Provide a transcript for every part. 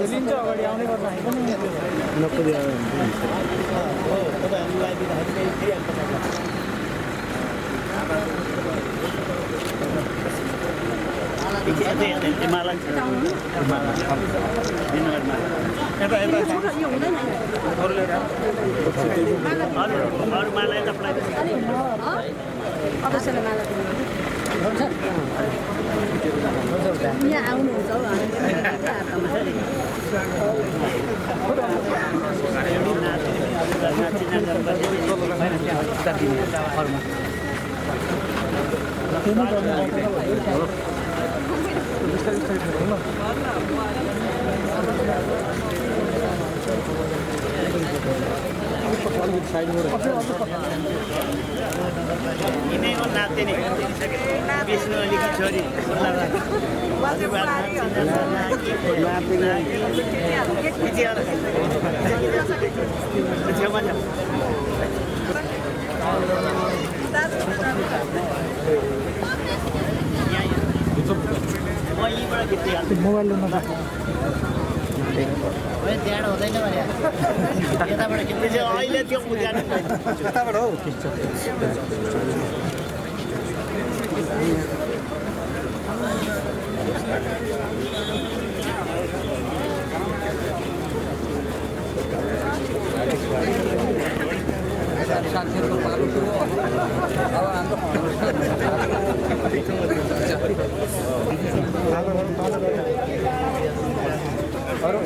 लिन्छ अगाडि आउने गर्न हामी पनि नक्कली आयो हो तपाईहरुलाई दिँदाखेरि फेरि अन्त यहाँ आउनुहुन्छ यिनीको नाते नि विष्णु अलिकति छोरी मोबाइल ल्याउन त्यहाँबाट हुँदैन भने यताबाट खिच्दै अहिले त्यो यताबाट हौ अरू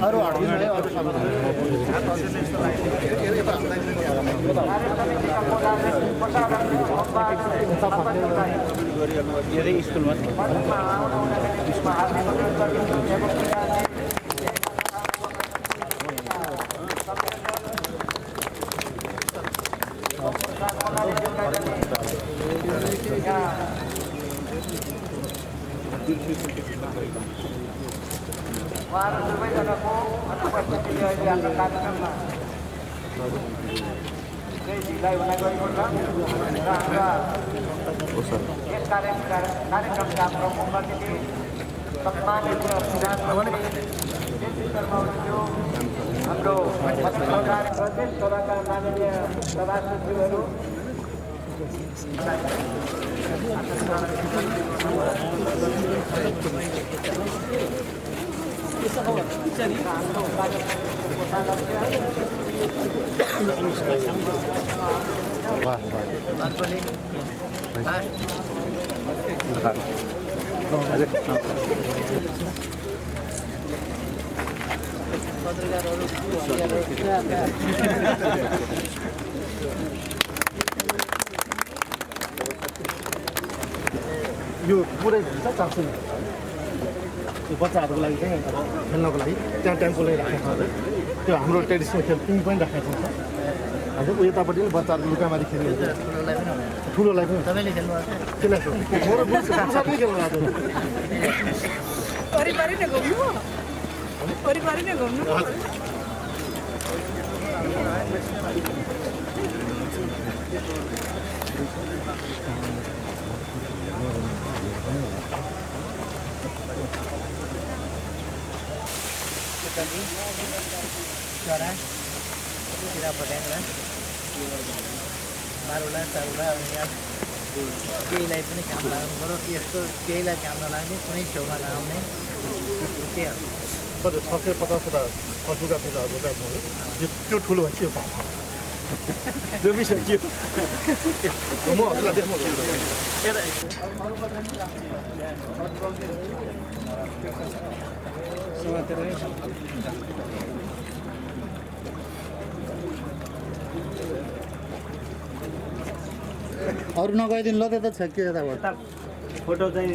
स्कुलमा उहाँहरू सबैजनाको अनुपस्थिति अहिले हाम्रो कार्यक्रममा केही ढिलाइ हुन गएको छ र हाम्रा यस कार्यक्रमका प्रमुख अतिथि सम्मानित हाम्रो पत्रकार प्रदेश सभाका माननीय सभासदज्यूहरू यो पुरै हुन्छ 400 त्यो बच्चाहरूको लागि चाहिँ अब खेल्नको लागि त्यहाँ टेम्पोले राखेको छ त्यो हाम्रो ट्रेडिसनल खेल पिङ पनि राखेको छ हाम्रो उतापट्टि पनि बच्चाहरू लुकामारी खेल्ने ठुलोलाई पनि तपाईँले खेल्नु मेरो बुझ्छ पनि खेल्नु परिवारै नै घुम्नु परिवारै नै घुम्नु चरा किरा फट्याङ्ग्रा मारुला चारुला यहाँ केहीलाई पनि काम लाग्नु पऱ्यो यस्तो केहीलाई काम नलाग्ने कुनै छेउमा नआउने के 650 पशुका पेदाहरू त्यो ठुलो भन्छ त्यो बिसक्यो म हजुरलाई देखाउँछु अरू नगइदिनु ल त्यता छ के यताबाट फोटो चाहिँ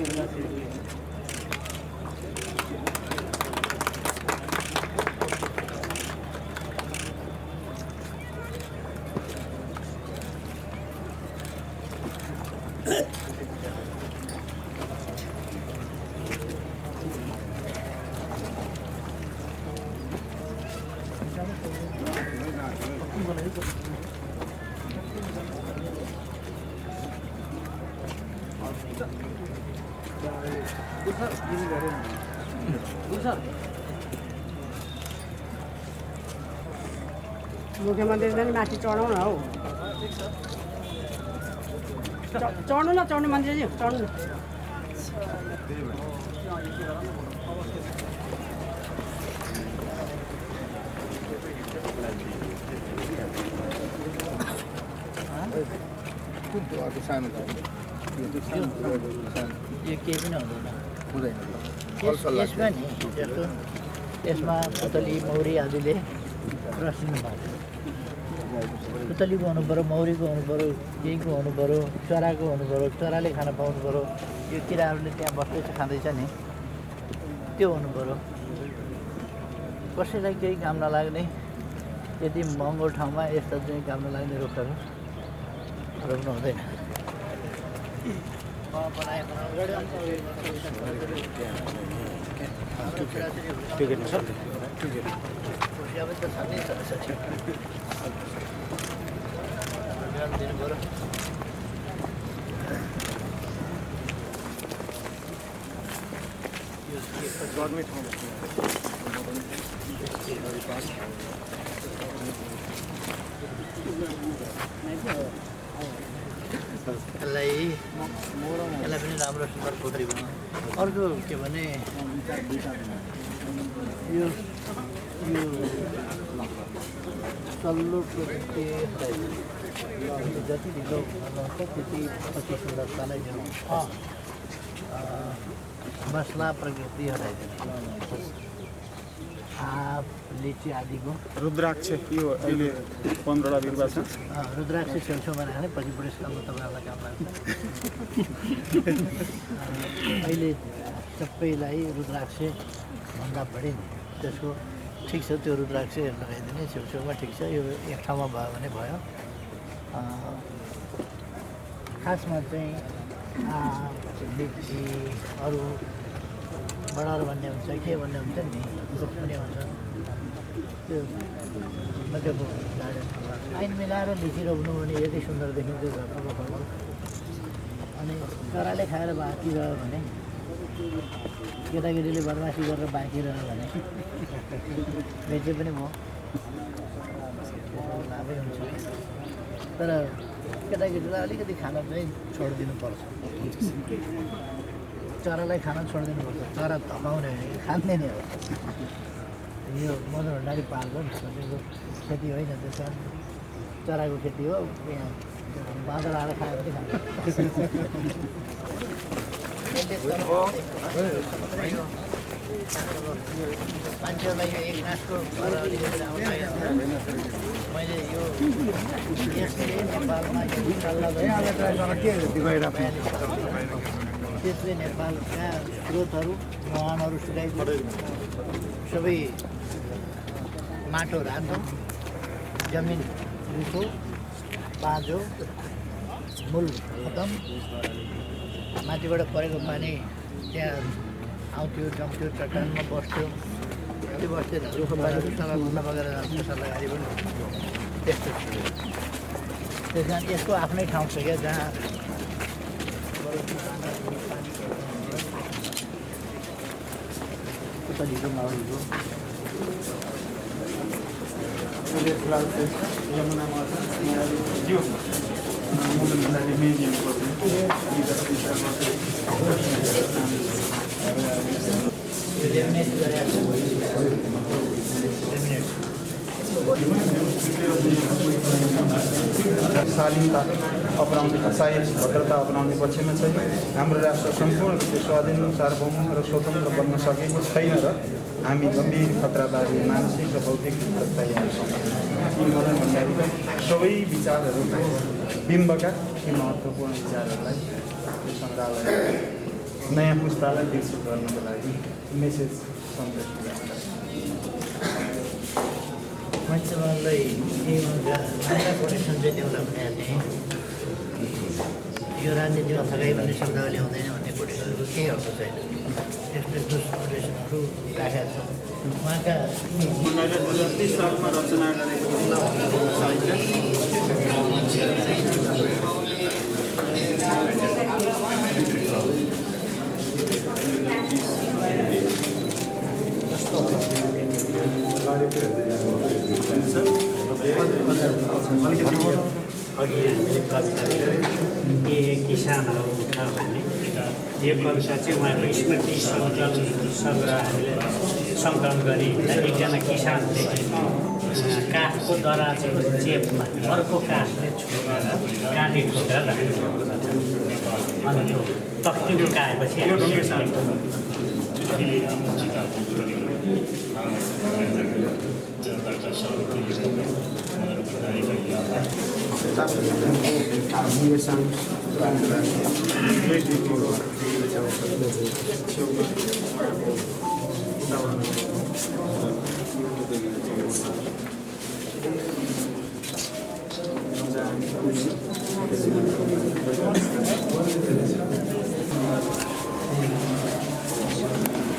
मुख्यमन्त्रीले नि माथि चढाउन हौ चढ्नु न चढ्नु मन्त्रीजी चढ्नु न यो केही पनि हुँदैन यसमा नि जस्तो यसमा पुतली मौरी आदिले रसिनु भएको पुतलीको हुनु पऱ्यो मौरीको हुनु पऱ्यो केहीको हुनु पऱ्यो चराको हुनु पऱ्यो चराले खान पाउनु पऱ्यो यो किराहरूले त्यहाँ बस्दैछ खाँदैछ नि त्यो हुनु पऱ्यो कसैलाई केही काम नलाग्ने यति महँगो ठाउँमा यस्ता चाहिँ काम नलाग्ने रुखहरू रोप्नु हुँदैन यसलाई पनि राम्रो सुन्दर पोखरी बनाउँ अर्को के भने यो सल्लो जति ढिलो बनाउँछ त्यति पछि सुन्दरता नै दिनु मसला प्रकृति हटाइदिनु आँप लिची आदिको रुद्राक्ष यो अहिले 15वटा बिरुवा छ रुद्राक्ष छेउछेउमा राख्यो भने पछि बुढेसकालमा तपाईँहरूलाई काम लाग्छ अहिले सबैलाई रुद्राक्ष भन्दा बढी त्यसको ठिक छ त्यो रुद्राक्ष लगाइदिने छेउछेउमा ठिक छ यो एक ठाउँमा भयो भने भयो खासमा चाहिँ लिची अरू बडार भन्ने हुन्छ के भन्ने हुन्छ नि रुख पनि हुन्छ त्यो मजाको गार्डन ऐन मिलाएर लिची रोप्नु भने यति सुन्दर देखिन्छ घरको रुखहरू अनि चराले खाएर बाँकी रह्यो भने केटाकेटीले बदमासी गरेर बाँकी रह्यो भने बेचे पनि भयो लाभै हुन्छ तर केटाकेटीलाई अलिकति खान चाहिँ छोडिदिनु पर्छ चरालाई खान छोडिदिनुपर्छ चरा धपाउने खाँदै नै हो यो मदनभण्डारी पार्कको सबैको खेती होइन त्यसमा चराको खेती हो यहाँ बाँदर आएर खायो भने खान्छ मान्छेहरूलाई यो एक नाचको अलिकति मैले यो यसले नेपालमा त्यसले नेपालका स्रोतहरू मुहानहरू सुकाइदियो सबै माटो रातो जमिन लिसो बाँझो मूल खतम माथिबाट परेको पानी त्यहाँ आउँथ्यो जम्थ्यो चट्टानमा बस्थ्यो त्यो बस्थेन रुखको पानी उसँग घुम्न बगेर जान्छ सल्लाहकारी पनि त्यस्तो त्यस कारण यसको आफ्नै ठाउँ छ क्या जहाँ पुतलीको माउरीको यमुनामा यो मदनभण्डारी म्युजियमको शालीनता अपनाउने कसाई भद्रता अपनाउने पक्षमा चाहिँ हाम्रो राष्ट्र सम्पूर्ण रूपले स्वाधीन सार्वभौम र स्वतन्त्र बन्न सकेको छैन र हामी गम्भीर खतराबारी मानसिक र बौद्धिक तयार छौँ यी मदनभण्डारीका सबै विचारहरूको बिम्बका यी महत्त्वपूर्ण विचारहरूलाई यो सङ्ग्रहालय नयाँ पुस्तालाई विकसित गर्नको लागि मेसेज सन्देश मान्छेलाई कोटेसन चाहिँ देउला भने यो राजनीतिमा थकाइ भन्ने शब्दावली हुँदैन भन्ने कोटेसनको केही अर्थ छैन यस्तो यस्तो कोटेसनहरू राखेका छौँ उहाँका 2030 सालमा रचना गरेको अघि हामीले कविता के किसानहरू छ भन्ने यो कविता चाहिँ उहाँको स्मृति सङ्ग्रह हामीले सङ्कलन गरी एकजना किसानले काठको दराजको चेपमा अर्को काठले छोडेर काँटी ठोकेर राख्नु अनि त्यो तख्ती उकाएपछि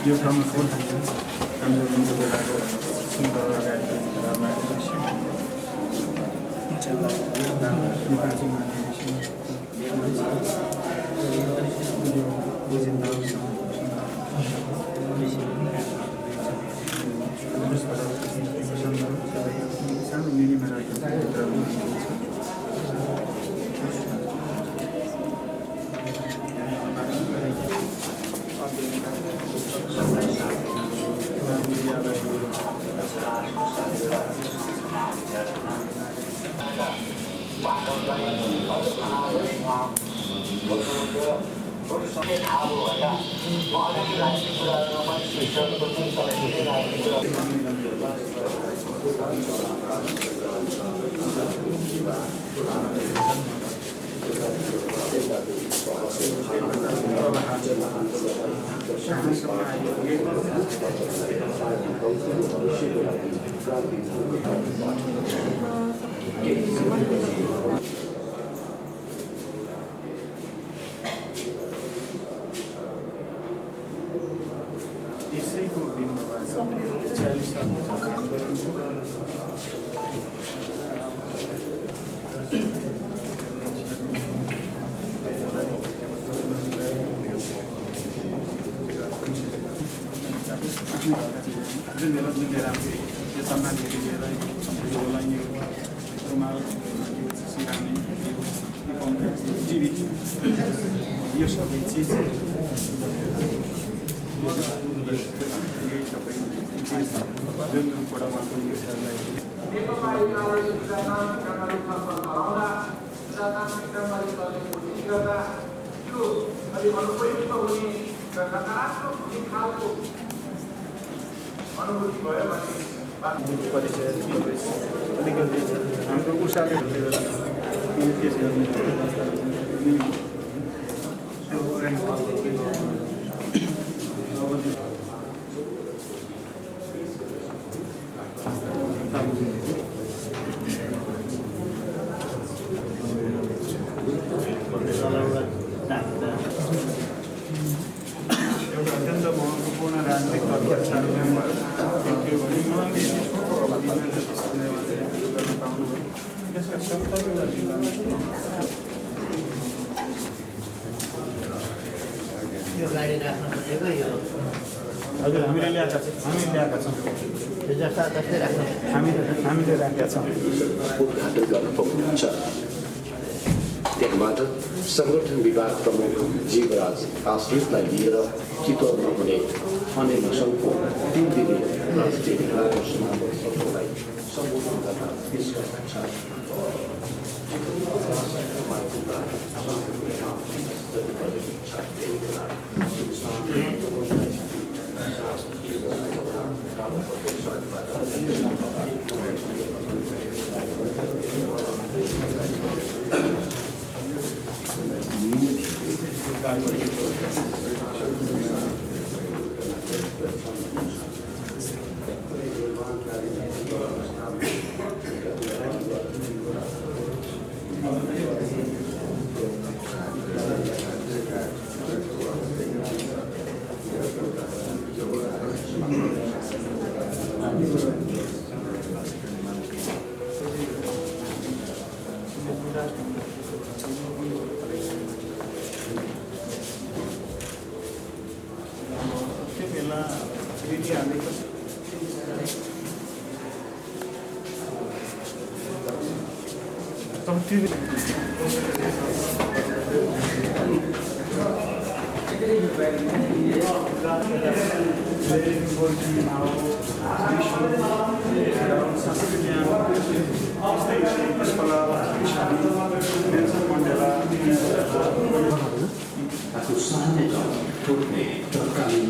यो क्रममा हाम्रो सुन्दर यो सबै चिज जुन कुरामा हाम्रो उषाले अत्यन्त महत्त्वपूर्ण राजनीतिक तथ्यहरू त्यसका सत्तरीवटा जिल्लामा यो गाडी राख्न खोजेको यो हजुर हामीले ल्याएका छौँ यो जस्ता जस्तै राख्नु हामीले राखेका छौँ उद्घाटन गर्न पाउनुहुन्छ त्यहाँबाट संगठन विभाग प्रमुख जीवराज आश्रितलाई लिएर चितवनमा हुने अन्य नसलको 3 दिने राष्ट्रिय खेलाको समारोह सत्रलाई सम्बोधन गर्न त्यसका Aku sahaja turne terkali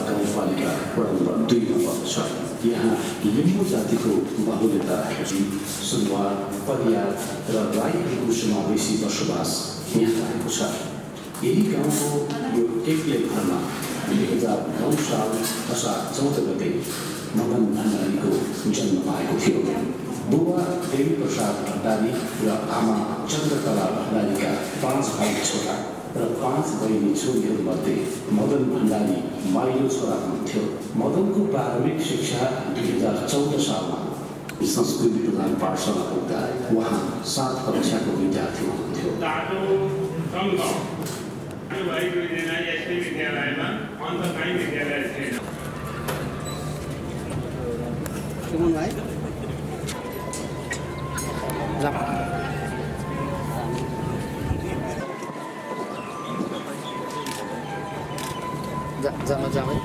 gaउँपालिका वडा नम्बर 2 मा पर्छ। यहाँ लिम्बू जातिको बाहुल्यता सुनवार, परियार र राईहरूको समावेशी बसोबास यहाँ रहेको छ। यही गाउँको यो एक्लै घरमा 2009 साल असार 14 गते मदन भण्डारीको जन्म भएको थियो। बुबा देवी प्रसाद भण्डारी र आमा चन्द्रकला भण्डारीका 5 भाइ छोरा र 5 बहिनी छोरीहरूमध्ये मदन भण्डारी माइलो छोरा हुनुहुन्थ्यो। मदनको प्रारम्भिक शिक्षा 2014 सालमा संस्कृति प्रधान पाठशाला पुग्दा उहाँ 7 कक्षाको विद्यार्थी हुनुहुन्थ्यो। जामै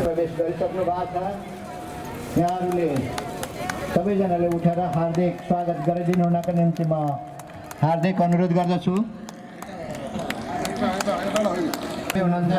प्रवेश गरिसक्नु भएको छ। यहाँहरूले सबैजनाले उठेर हार्दिक स्वागत गरिदिनु हुनका निम्ति म हार्दिक अनुरोध गर्दछु। हुनुहुन्छ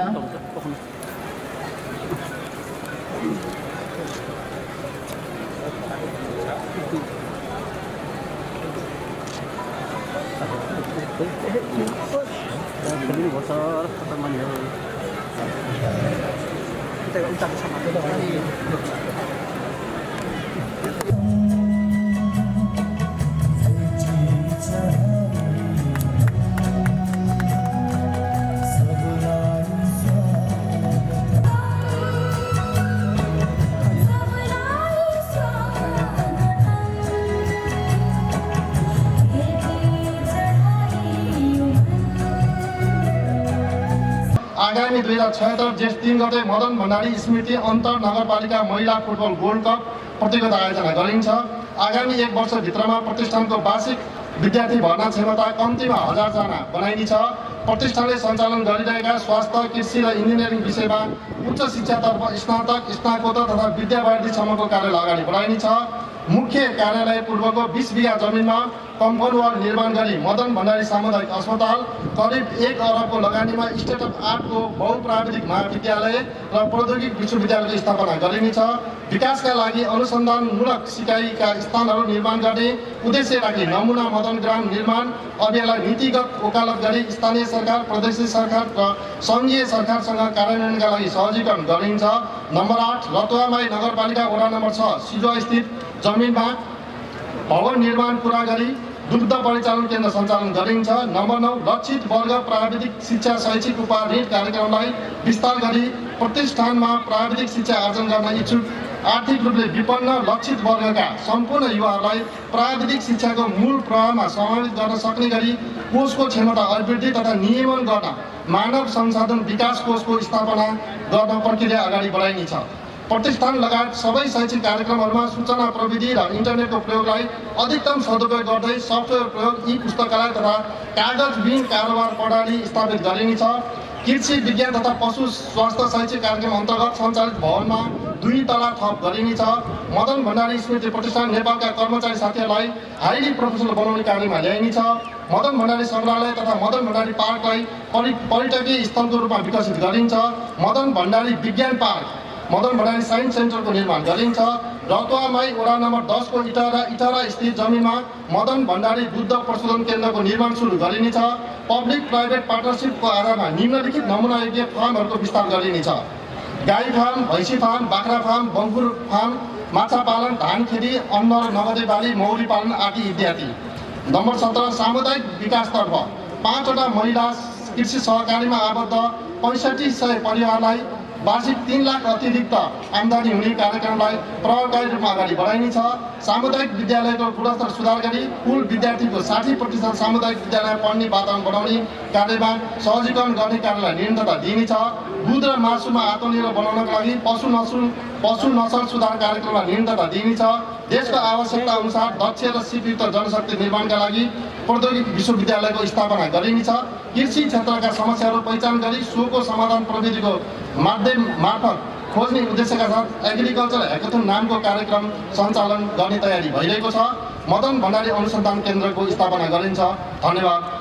आगामी 2076 जेठ 3 गते मदन भण्डारी स्मृति अन्तर नगरपालिका महिला फुटबल गोल्ड कप प्रतियोगिता आयोजना गरिन्छ। आगामी 1 वर्षभित्रमा प्रतिष्ठानको वार्षिक विद्यार्थी भर्ना क्षमता कम्तीमा 1000 जना बनाइनेछ। प्रतिष्ठानले सञ्चालन गरिरहेका स्वास्थ्य, कृषि र इन्जिनियरिङ विषयमा उच्च शिक्षातर्फ स्नातक, स्नातकोत्तर तथा विद्यावारिधीसम्मको कार्यालय अगाडि बढाइनेछ। मुख्य कार्यालय पूर्वको 20 बिघा जमिनमा कम्पाउन्ड वाल निर्माण गरी मदन भण्डारी सामुदायिक अस्पताल, करिब 1 अरबको लगानीमा स्टेट अफ आर्टको बहुप्राविधिक महाविद्यालय र प्रौद्योगिक विश्वविद्यालयको स्थापना गरिनेछ। विकासका लागि अनुसन्धानमूलक सिकाइका स्थानहरू निर्माण गर्ने उद्देश्य राखी नमुना मदन ग्राम निर्माण अभियानलाई नीतिगत वकालत गरी स्थानीय सरकार, प्रदेश सरकार र सङ्घीय सरकारसँग कार्यान्वयनका लागि सहजीकरण गरिन्छ। नम्बर 8 लतुवामाई नगरपालिका वडा नम्बर 6 सिजो स्थित जमिनमा भवन निर्माण पुरा गरी दुग्ध परिचालन केन्द्र सञ्चालन गरिन्छ। नम्बर 9 लक्षित वर्ग प्राविधिक शिक्षा शैक्षिक उपहार ऋण कार्यक्रमलाई विस्तार गरी प्रतिष्ठानमा प्राविधिक शिक्षा आर्जन गर्न इच्छुक आर्थिक रूपले विपन्न लक्षित वर्गका सम्पूर्ण युवाहरूलाई प्राविधिक शिक्षाको मूल प्रवाहमा समावेश गर्न सक्ने गरी कोषको क्षमता अभिवृद्धि तथा नियमन गर्न मानव संसाधन विकास कोषको स्थापना गर्न प्रक्रिया अगाडि बढाइनेछ। प्रतिष्ठान लगायत सबै शैक्षिक कार्यक्रमहरूमा सूचना प्रविधि र इन्टरनेटको प्रयोगलाई अधिकतम सदुपयोग गर्दै सफ्टवेयर प्रयोग ई पुस्तकालय तथा कागजविहीन कारोबार प्रणाली स्थापित गरिनेछ। कृषि विज्ञान तथा पशु स्वास्थ्य शैक्षिक कार्यक्रम अन्तर्गत सञ्चालित भवनमा 2 तला थप गरिनेछ। मदन भण्डारी स्मृति प्रतिष्ठान नेपालका कर्मचारी साथीहरूलाई हाइली प्रोफेसनल बनाउने कार्यमा ल्याइनेछ। मदन भण्डारी सङ्ग्रहालय तथा मदन भण्डारी पार्कलाई पर्यटकीय स्थलको रूपमा विकसित गरिन्छ। मदन भण्डारी विज्ञान पार्क, मदन भण्डारी साइन्स सेन्टरको निर्माण गरिन्छ। रतुवामाई वडा नम्बर 10 को इटारा स्थित जमिनमा मदन भण्डारी दुग्ध प्रशोधन केन्द्रको निर्माण सुरु गरिनेछ। पब्लिक प्राइभेट पार्टनरसिपको आधारमा निम्नलिखित नमुनायोग्य फार्महरूको विस्तार गरिनेछ। गाई फार्म, भैँसी फार्म, बाख्रा फार्म, बङ्गुर फार्म, माछा पालन, धान खेती, अन्न र नगदे बाली, मौरी पालन आदि इत्यादि। नम्बर 17 सामुदायिक विकासतर्फ 5 वटा महिला कृषि सहकारीमा आबद्ध 6500 परिवारलाई वार्षिक 3 लाख अतिरिक्त आम्दानी हुने कार्यक्रमलाई प्रभावकारी रूपमा अगाडि बढाइनेछ। सामुदायिक विद्यालयको गुणस्तर सुधार गरी कुल विद्यार्थीको 60% सामुदायिक विद्यालय पढ्ने वातावरण बनाउने कार्यमा सहजीकरण गर्ने कार्यलाई निरन्तरता दिइनेछ। दुध र मासुमा आत्मनिर्भर बनाउनका लागि पशु नसल सुधार कार्यक्रमलाई निरन्तरता दिइनेछ। देशको आवश्यकता अनुसार दक्ष र सिपयुक्त जनशक्ति निर्माणका लागि प्रौद्योगिक विश्वविद्यालयको स्थापना गरिनेछ। कृषि क्षेत्रका समस्याहरू पहिचान गरी सोको समाधान प्रविधिको माध्यम मार्फत खोज्ने उद्देश्यका साथ एग्रिकल्चर ह्याकाथन नामको कार्यक्रम सञ्चालन गर्ने तयारी भइरहेको छ। मदन भण्डारी अनुसन्धान केन्द्रको स्थापना गरिन्छ। धन्यवाद।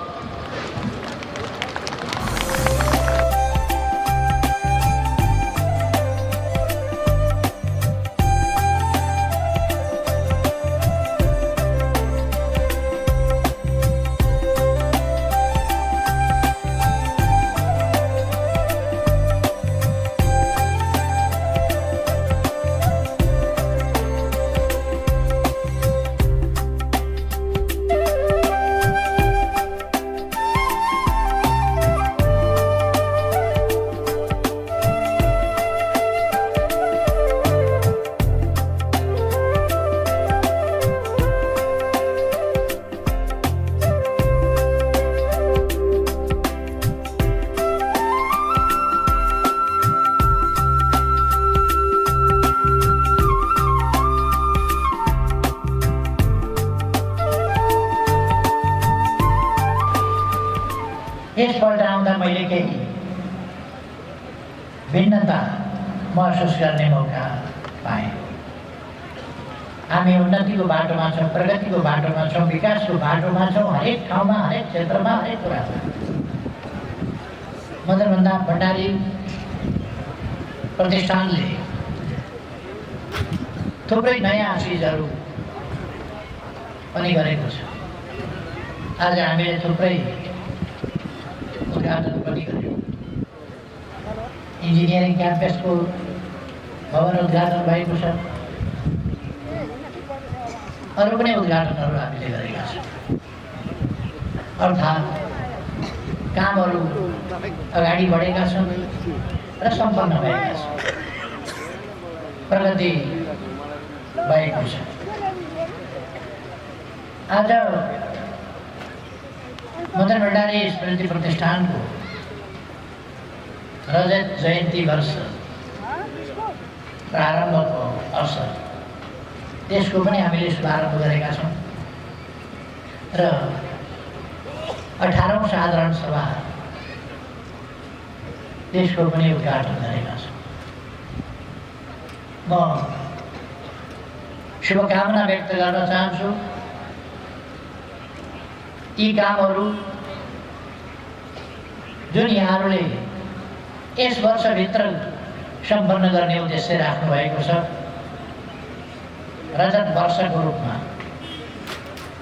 यसपल्ट आउँदा मैले केही भिन्नता महसुस गर्ने मौका पाएँ। हामी उन्नतिको बाटोमा छौँ, प्रगतिको बाटोमा छौँ, विकासको बाटोमा छौँ। हरेक ठाउँमा, हरेक क्षेत्रमा, हरेक कुरामा मदन भण्डारी प्रतिष्ठानले थुप्रै नयाँ चिजहरू पनि गरेको छ। आज हामीले थुप्रै उद्घाटन पनि गर्यौँ। इन्जिनियरिङ क्याम्पसको भवन उद्घाटन भएको छ। अरू पनि उद्घाटनहरू हामीले गरेका छौँ। अर्थात् कामहरू अगाडि बढेका छन् र सम्पन्न भएका छन्। प्रगति भएको छ। आज मदन भण्डारी स्मृति प्रतिष्ठानको रजत जयन्ती वर्ष प्रारम्भको अवसर त्यसको पनि हामीले शुभारम्भ गरेका छौँ र 18औं साधारण सभा त्यसको पनि उद्घाटन गरेका छौँ। म शुभकामना व्यक्त गर्न चाहन्छु। यी कामहरू जुन यहाँहरूले यस वर्षभित्र सम्पन्न गर्ने उद्देश्य राख्नु भएको छ, रजत वर्षको रूपमा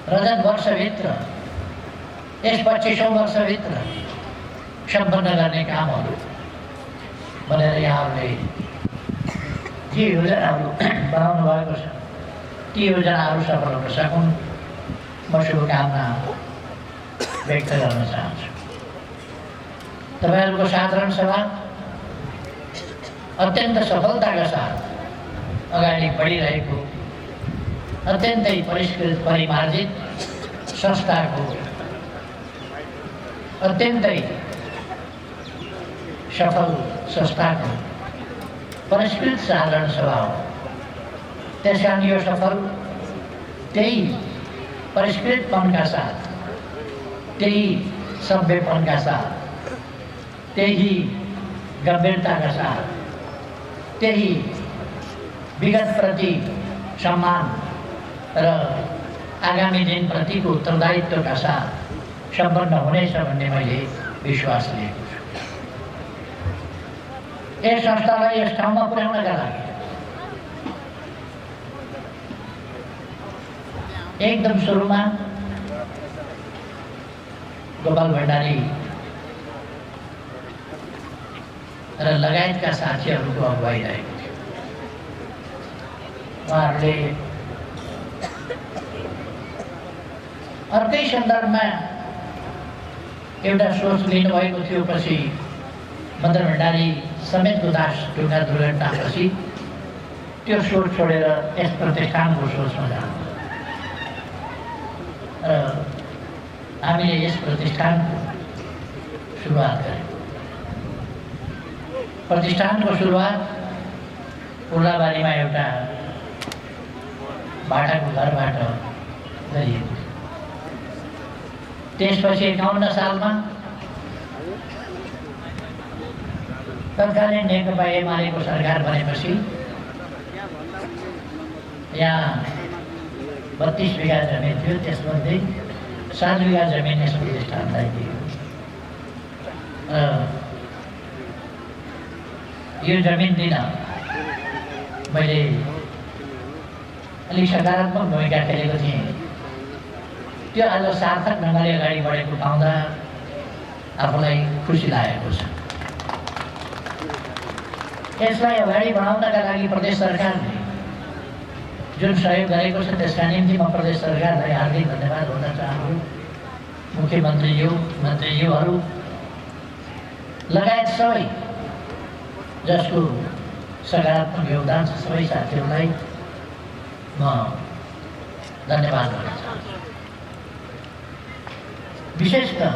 रजत वर्षभित्र यस 25औं वर्षभित्र सम्पन्न गर्ने कामहरू भनेर यहाँहरूले जे योजनाहरू बनाउनु भएको छ ती योजनाहरू सफल हुन सकुन् म शुभकामना व्यक्त गर्न चाहन्छु। तपाईँहरूको साधारण सभा अत्यन्त सफलताका साथ अगाडि बढिरहेको अत्यन्तै परिष्कृत परिमार्जित संस्थाको अत्यन्तै सफल संस्थाको परिष्कृत साधारण सभा हो। त्यस कारण यो सफल त्यही परिष्कृतपनका साथ, त्यही सभ्यपनका साथ, त्यही गम्भीरताका साथ, त्यही विगतप्रति सम्मान र आगामी दिनप्रतिको उत्तरदायित्वका साथ सम्पन्न हुनेछ भन्ने मैले विश्वास लिएको छु। यस संस्थालाई यस ठाउँमा पुर्याउनका लागि एकदम सुरुमा गोपाल भण्डारी र लगायतका साथीहरूको अगुवाई रहेको थियो। उहाँहरूले अर्कै सन्दर्भमा एउटा सोच लिनुभएको थियो। पछि मदन भण्डारी समेत गुदासढुङ्गा दुर्घटनापछि त्यो सोच छोडेर यस प्रतिष्ठानको सोचमा जानु र हामीले यस प्रतिष्ठानको सुरुवात गऱ्यौँ। प्रतिष्ठानको सुरुवात उर्लाबारीमा एउटा बाटाको घरबाट गरिएको थियो। त्यसपछि 51 सालमा तत्कालीन नेकपा एमालेको सरकार बनेपछि यहाँ 32 बिघा जमिन थियो। त्यसमध्ये 7 बिघा जमिन यस प्रतिष्ठानलाई दियो। यो जमिन दिन मैले अलिक सकारात्मक भूमिका खेलेको थिएँ। त्यो आज सार्थक ढङ्गले अगाडि बढेको पाउँदा आफूलाई खुसी लागेको छ। यसलाई अगाडि बढाउनका लागि प्रदेश सरकारले जुन सहयोग गरेको छ त्यसका निम्ति म प्रदेश सरकारलाई हार्दिक धन्यवाद दिन चाहन्छु। मुख्यमन्त्रीज्यू, मन्त्रीज्यूहरू लगायत सबै जसको सकारात्मक योगदान छ सबै साथीहरूलाई म धन्यवाद गर्न चाहन्छु। विशेषतः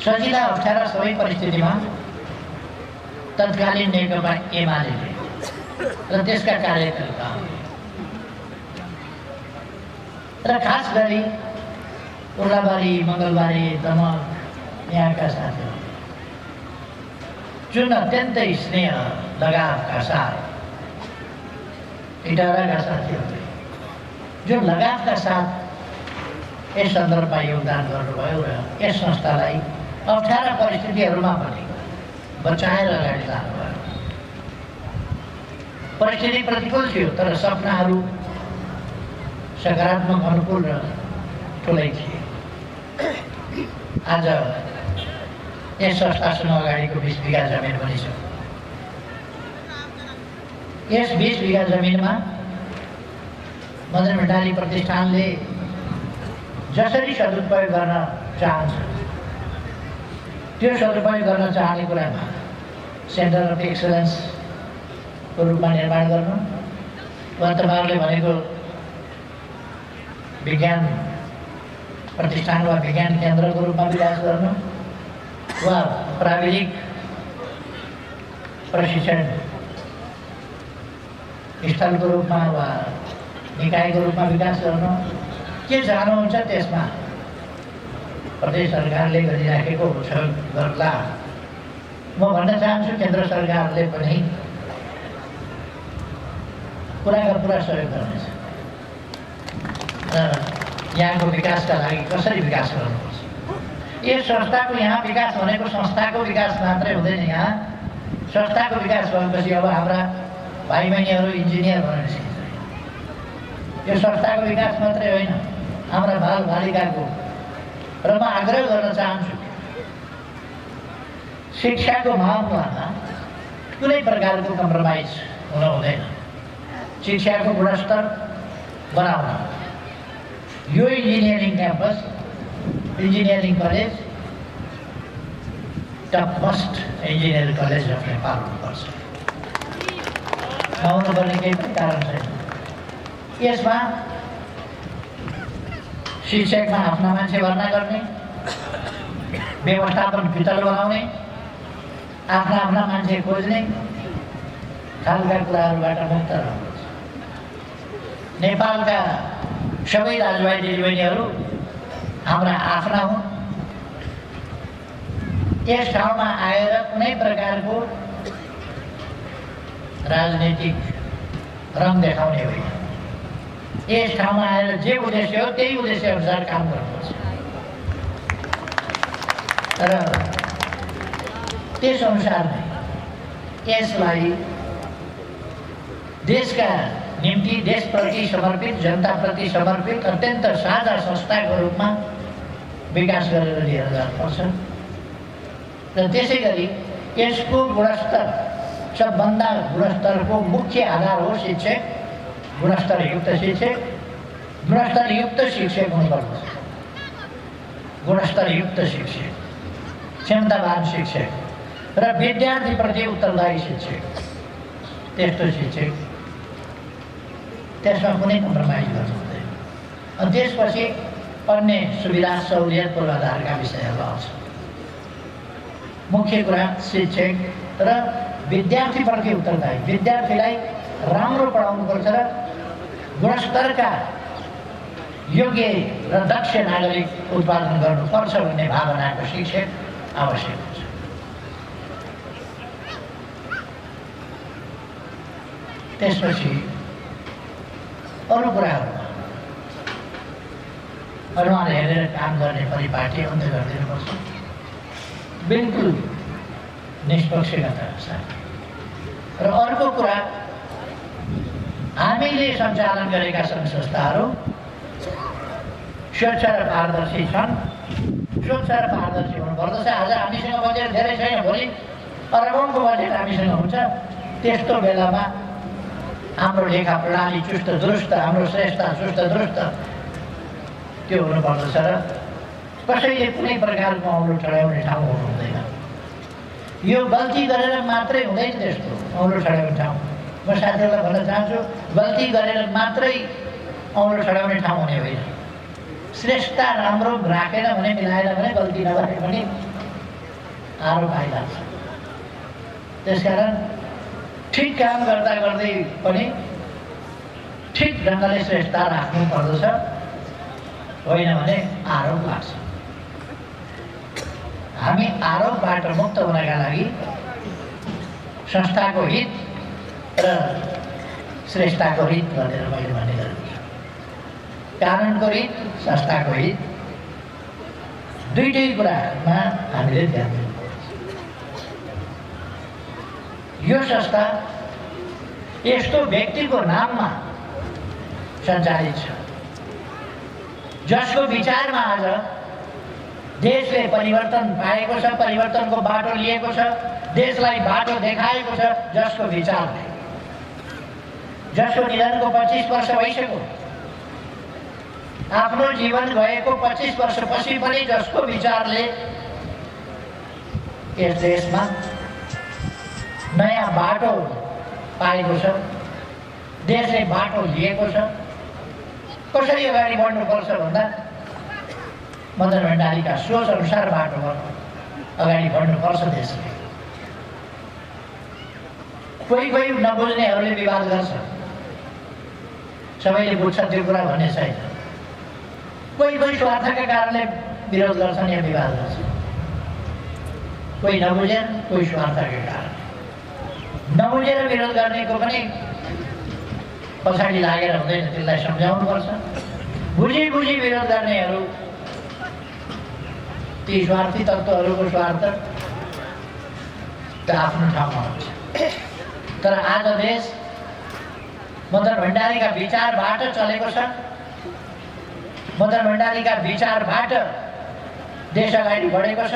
सजिला अप्ठ्यारा सबै परिस्थितिमा तत्कालीन नेकपा एमालेले र त्यसका कार्यकर्ताहरूले र खास गरी उर्लाबारी, मङ्गलबारी, दमक यहाँका साथीहरू जुन अत्यन्तै स्नेह लगावका साथ, इटाराका साथीहरूले जुन लगावका साथ यस सन्दर्भमा योगदान गर्नुभयो र यस संस्थालाई अप्ठ्यारा परिस्थितिहरूमा पनि बचाएर अगाडि लानुभयो। परिस्थिति प्रतिकूल थियो तर सपनाहरू सकारात्मक, अनुकूल र ठुलै थिए। आज यस संस्थासँग अगाडिको 20 बिघा जमिन पनि छ। यस 20 बिघा जमिनमा मदन भण्डारी प्रतिष्ठानले जसरी सदुपयोग गर्न चाहन्छ त्यो सदुपयोग गर्न चाहने कुरामा सेन्टर अफ एक्सलेन्सको रूपमा निर्माण गर्नु, वर्तमानले भनेको विज्ञान प्रतिष्ठान वा विज्ञान केन्द्रको रूपमा विकास गर्नु वा प्राविधिक प्रशिक्षण स्थलको रूपमा वा निकायको रूपमा विकास गर्नु, के चाहनुहुन्छ त्यसमा प्रदेश सरकारले गरिराखेको सहयोग गर्ला। म भन्न चाहन्छु केन्द्र सरकारले पनि पुराका पुरा सहयोग गर्नेछ र यहाँको विकासका लागि कसरी विकास गर्नुपर्छ। यस संस्थाको यहाँ विकास भनेको संस्थाको विकास मात्रै हुँदैन। यहाँ संस्थाको विकास भएपछि अब हाम्रा भाइ बहिनीहरू इन्जिनियर बन्न सिक्छ। यो संस्थाको विकास मात्रै होइन, हाम्रा बाल बालिकाको। र म आग्रह गर्न चाहन्छु शिक्षाको मामलामा कुनै प्रकारको कम्प्रोमाइज हुन हुँदैन। शिक्षाको गुणस्तर बनाउन यो engineering campus, engineering college top most engineering college of Nepal हुनुपर्छ। नहुनुपर्ने केही पनि कारण छैन। यसमा शिक्षकमा आफ्ना मान्छे भर्ना गर्ने, व्यवस्थापन वितल बनाउने, आफ्ना आफ्ना मान्छे खोज्ने खालका कुराहरूबाट मुक्त रहनुहोस्। नेपालका सबै दाजुभाइ दिदीबहिनीहरू हाम्रा आफ्ना हुन्। यस ठाउँमा आएर कुनै प्रकारको राजनीतिक रङ देखाउने होइन। यस ठाउँमा आएर जे उद्देश्य हो त्यही उद्देश्य अनुसार काम गर्नुपर्छ र त्यस अनुसार नै यसलाई देशका निम्ति, देशप्रति समर्पित, जनताप्रति समर्पित अत्यन्त साझा संस्थाको रूपमा विकास गरेर लिएर जानुपर्छ र त्यसै गरी यसको गुणस्तर, सबभन्दा गुणस्तरको मुख्य आधार हो शिक्षक, गुणस्तरयुक्त शिक्षक, गुणस्तरयुक्त शिक्षक हुनुपर्दछ। गुणस्तरयुक्त शिक्षक, क्षमतावान शिक्षक र विद्यार्थीप्रति उत्तरदायी शिक्षक, त्यस्तो शिक्षक, त्यसमा कुनै कम्प्रोमाइज गर्नु हुँदैन। अनि त्यसपछि अन्य सुविधा सहुलियत पूर्वाधारका विषयहरू आउँछ। मुख्य कुरा शिक्षक र विद्यार्थीप्रति उत्तरदायी, विद्यार्थीलाई राम्रो पढाउनुपर्छ र गुणस्तरका योग्य र दक्ष नागरिक उत्पादन गर्नुपर्छ भन्ने भावनाको शिक्षक आवश्यक हुन्छ। त्यसपछि अरू कुराहरूमा अनुहार हेरेर काम गर्ने परिपाटी अन्त्य गरिदिनुपर्छ, बिल्कुल निष्पक्षता साथ। र अर्को कुरा, हामीले सञ्चालन गरेका सङ्घ संस्थाहरू स्वच्छ र पारदर्शी छन्। स्वच्छ र पारदर्शी हुनुपर्दछ। आज हामीसँग बजेट धेरै छैन, भोलि अरबौँको बजेट हामीसँग हुन्छ। त्यस्तो बेलामा हाम्रो लेखा प्रणाली चुस्त दुरुस्त, हाम्रो श्रेष्ठता चुस्त दुरुस्त त्यो हुनुपर्दछ र कसैले कुनै प्रकारको औँलो चढाउने ठाउँ हुनु हुँदैन। यो गल्ती गरेर मात्रै हुँदैन त्यस्तो औँलो चढाउने ठाउँ। म साथीहरूलाई भन्न चाहन्छु, गल्ती गरेर मात्रै औँलो चढाउने ठाउँ हुने होइन। श्रेष्ठता राम्रो राखेन भने, मिलाएन भने, गल्ती नगरे पनि आरोप आइहाल्छ। त्यसकारण ठिक काम गर्दा गर्दै पनि ठिक ढङ्गले श्रेष्ठता राख्नु पर्दछ, होइन भने आरोप लाग्छ। हामी आरोपबाट मुक्त हुनका लागि संस्थाको हित र श्रेष्ठताको हित भनेर मैले भनिरहेको छु। कानुनको हित, संस्थाको हित, दुईटै कुरामा हामीले ध्यान दिनुपर्छ। यो संस्था यस्तो व्यक्तिको नाममा सञ्चालित छ जसको विचारमा आज देशले परिवर्तन पाएको छ, परिवर्तनको बाटो लिएको छ, देशलाई बाटो देखाएको छ, जसको विचारले, जसको निधनको 25 वर्ष भइसक्यो, आफ्नो जीवन गएको 25 वर्षपछि पनि जसको विचारले यस देशमा नयाँ बाटो पाएको छ, देशले बाटो लिएको छ। कसरी अगाडि बढ्नुपर्छ भन्दा मदन भण्डारीका सोच अनुसार बाटोमा अगाडि बढ्नुपर्छ देशले। कोही कोही नबुझ्नेहरूले विवाद गर्छ, सबैले बुझ्छ त्यो कुरा भन्ने छैन। कोही कोही स्वार्थका कारणले विरोध गर्छन् या विवाद गर्छन्। कोही नबुझेर, कोही स्वार्थका कारण। नबुझेर विरोध गर्नेको पनि पछाडि लागेर हुँदैन, त्यसलाई सम्झाउनुपर्छ। बुझी बुझी विरोध गर्नेहरू, ती स्वार्थी तत्त्वहरूको स्वार्थ त आफ्नो ठाउँमा हुन्छ। तर आज देश मदन भण्डारीका विचारबाट चलेको छ। मदन भण्डारीका विचारबाट देश अगाडि बढेको छ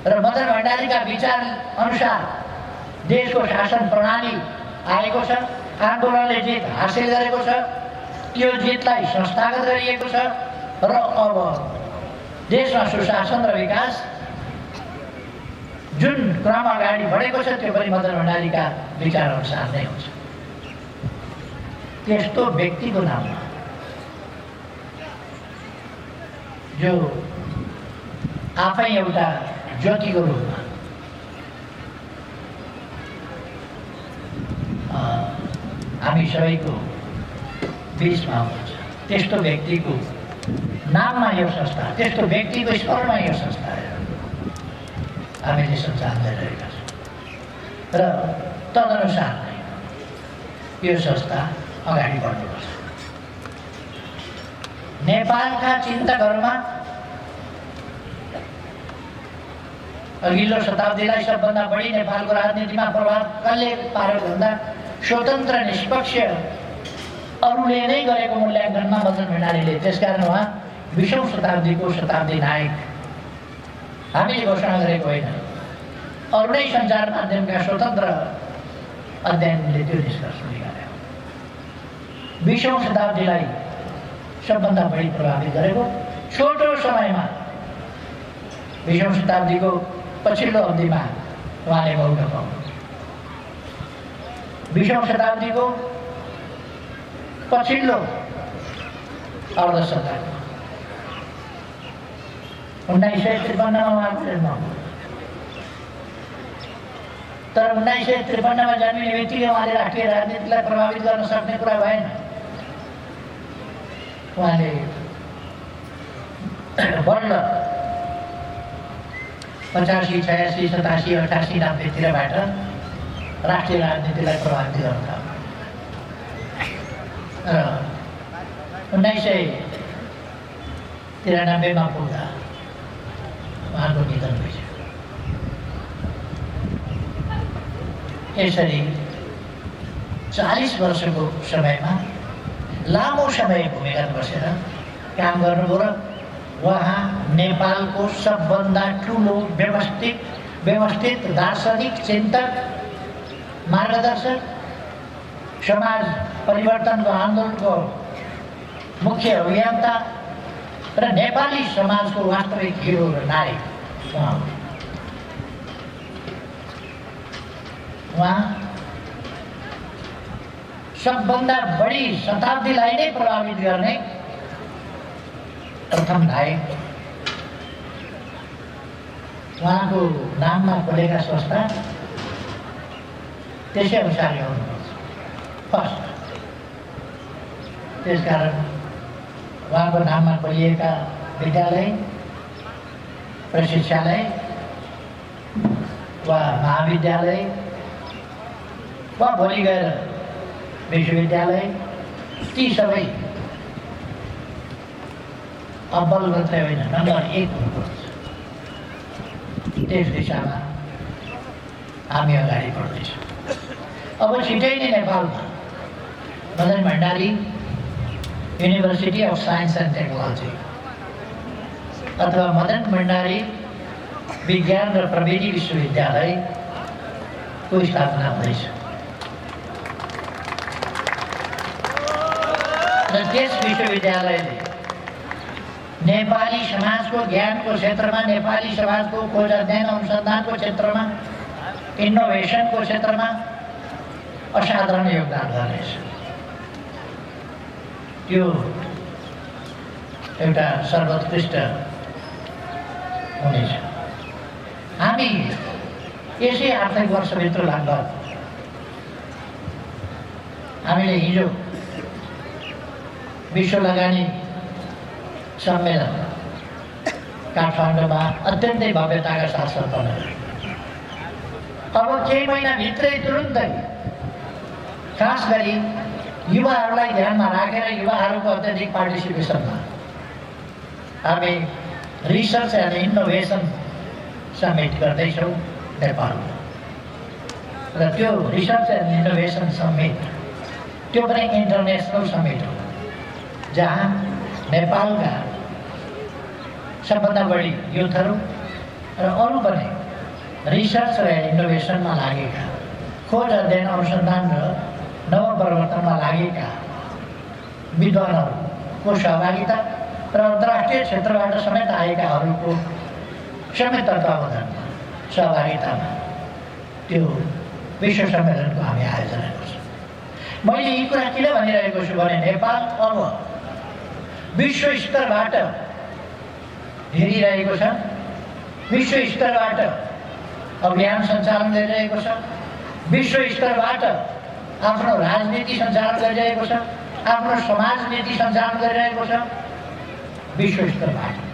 र मदन भण्डारीका विचार अनुसार देशको शासन प्रणाली आएको छ। आन्दोलनले जित हासिल गरेको छ। त्यो जितलाई संस्थागत गरिएको छ र अब देशमा सुशासन र विकास जुन क्रम अगाडि बढेको छ त्यो पनि मदन भण्डारीका विचार अनुसार नै हुन्छ। त्यस्तो व्यक्तिको नाममा जो आफै एउटा ज्योतिको रूपमा सबैको बिचमा हुनुहुन्छ। त्यस्तो व्यक्तिको नाममा यो संस्था, त्यस्तो व्यक्तिको स्मरणमा यो संस्था हामीले सञ्चालन गरिरहेका छौँ र तदनुसार नै यो संस्था अगाडि बढ्नुपर्छ। नेपालका चिन्तकहरूमा अघिल्लो शताब्दीलाई सबभन्दा बढी नेपालको राजनीतिमा प्रभाव कसले पार्यो भन्दा स्वतन्त्र निष्पक्ष अरूले नै गरेको मूल्याङ्कनमा मदन भण्डारीले। त्यसकारण उहाँ 20औं शताब्दीको शताब्दी नायक हामीले घोषणा गरेको होइन, अरू नै सञ्चार माध्यमका स्वतन्त्र अध्ययनले त्यो निष्कर्ष निकाल्यो। 20औं शताब्दीलाई सबभन्दा बढी प्रभावित गरेको छोटो समयमा 20औं शताब्दीको पछिल्लो अवधिमा उहाँले मौका पाउनु, 20औं शताब्दीको पछिल्लो अर्ध शताब्दी 1953 उहाँको जन्म, तर 1953 जन्मिने बित्तिकै उहाँले राष्ट्रिय राजनीतिलाई प्रभावित गर्न सक्ने कुरा भएन। उहाँले बल्ल 85, 86, 87, 88, 90तिरबाट राष्ट्रिय राजनीतिलाई प्रभावित गर्न थाल्यो र 1993 मा पुग्दा उहाँको निधन भइसक्यो। यसरी 40 वर्षको समयमा लामो समय भूमिगत बसेर काम गर्नुभयो र उहाँ नेपालको सबभन्दा ठुलो व्यवस्थित दार्शनिक चिन्तक, मार्गदर्शक, समाज परिवर्तनको आन्दोलनको मुख्य अभियन्ता र नेपाली समाजको वास्तविक हिरो र नायक उहाँ सबभन्दा बढी शताब्दीलाई नै प्रभावित गर्ने प्रथम नायक। उहाँको नाममा खोलेका संस्था त्यसै अनुसार हुनुपर्छ फर्स्ट। त्यसकारण उहाँको नाममा खोलिएका विद्यालय, प्रशिक्षालय वा महाविद्यालय वा भोलि गएर विश्वविद्यालय, ती सबै अब्बल मात्रै होइन, नम्बर 1 हुनुपर्छ। त्यस दिशामा हामी अगाडि बढ्दैछौँ। अब छिटै नै नेपालमा Madan Bhandari university of science and technology अथवा मदन भण्डारी विज्ञान र प्रविधि विश्वविद्यालयको स्थापना हुँदैछ र त्यस विश्वविद्यालयले नेपाली समाजको ज्ञानको क्षेत्रमा, नेपाली समाजको खोज अध्ययन अनुसन्धानको क्षेत्रमा, इनोभेसनको क्षेत्रमा असाधारण योगदान गर्नेछ। त्यो एउटा सर्वोत्कृष्ट हुनेछ। हामी यसै आर्थिक वर्षभित्र लगभग हामीले हिजो विश्व लगानी सम्मेलन काठमाडौँमा अत्यन्तै भव्यताका साथ सम्पन्न गर्यो। अब केही महिनाभित्रै तुरुन्तै खास गरी युवाहरूलाई ध्यानमा राखेर युवाहरूको अत्यधिक पार्टिसिपेसनमा हामी रिसर्च एन्ड इनोभेसन समिट गर्दैछौँ नेपालमा। र त्यो रिसर्च एन्ड इनोभेसन समिट त्यो पनि इन्टरनेसनल समिट हो, जहाँ नेपालका सबभन्दा बढी युथहरू र अरू पनि रिसर्च र इनोभेसनमा लागेका, खोज अध्ययन अनुसन्धान र नवपरिवर्तनमा लागेका विद्वानहरूको सहभागिता र अन्तर्राष्ट्रिय क्षेत्रबाट समेत आएकाहरूको समेत तत्त्वावधानमा सहभागितामा त्यो विश्व सम्मेलनको हामी आयोजना गर्छौँ। मैले यी कुरा किन भनिरहेको छु भने नेपाल अब विश्व स्तरबाट हेरिरहेको छ, विश्व स्तरबाट अभियान सञ्चालन गरिरहेको छ, विश्व स्तरबाट आफ्नो राजनीति सञ्चालन गरिरहेको छ, आफ्नो समाज नीति सञ्चालन गरिरहेको छ विश्व स्तरबाट।